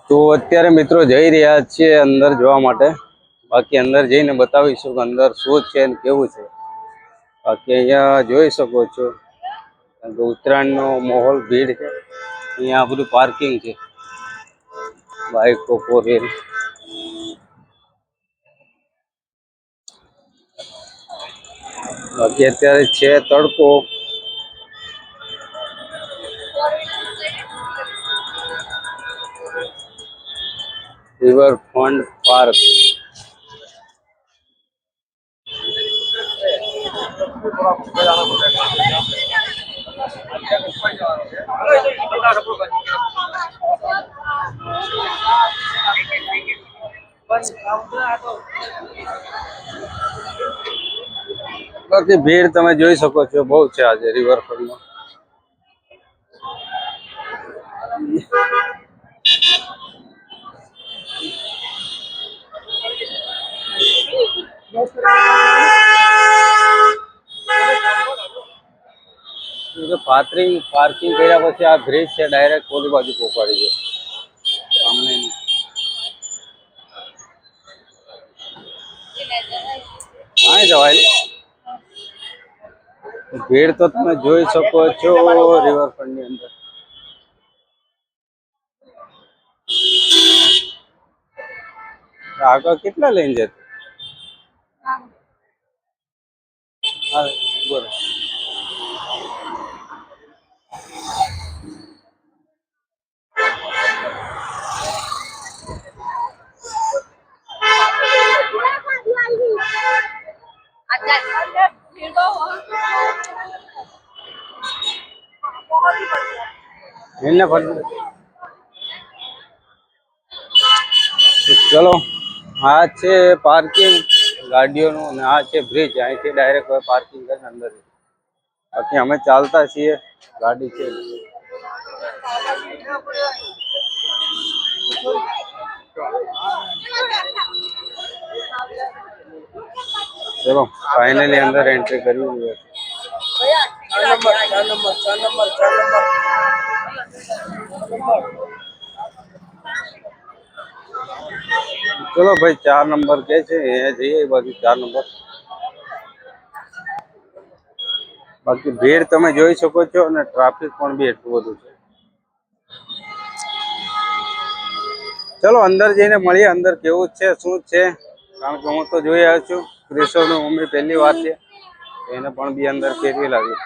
તો અત્યારે મિત્રો જઈ રહ્યા છીએ અંદર જોવા માટે. બાકી અંદર જઈને બતાવીશું કે અંદર શું છે અને કેવું છે. બાકી અહીંયા જોઈ શકો છો ઉત્તરાયણનો માહોલ, ભીડ છે. અહીંયા બધું પાર્કિંગ છે, બાઈકો, ફોર વ્હીલ. બાકી અત્યારે છે તડકો. Riverfront park. બાકી ભીડ તમે જોઈ શકો છો, બહુ છે આજે રિવરફ્રન્ટમાં. પાર્કિંગ કર્યા પછી આ બ્રિજ છે, ડાયરેક્ટ ઓલી બાજુ પહોંચાડી દે સામને. હા જવાય. ભીડ તો તમે જોઈ શકો છો રિવરફ્રન્ટ ની અંદર. આગળ કેટલા લઈને જશે? હા બોલો. ચલો, આ છે પાર્કિંગ ગાડીઓનું અને આ છે બ્રિજ. અહીંથી ડાયરેક્ટ પાર્કિંગ કરીને અંદર. બાકી અમે ચાલતા છીએ, ગાડી છે. ચલો ફાઇનલી અંદર એન્ટ્રી કરી રહ્યા છે. ચલો ભાઈ, 4 નંબર કે છે એ જઈએ. બાકી 4 નંબર. બાકી ભીડ તમે જોઈ શકો છો અને ટ્રાફિક પણ બી એટલું બધું છે. ચલો અંદર જઈને મળીએ, અંદર કેવું છે શું છે. કારણ કે હું તો જોઈ આવ્યો છું. ક્રિશોની મમ્મી પહેલી વાર છે, એને પણ બી અંદર ફેરવી લાવી.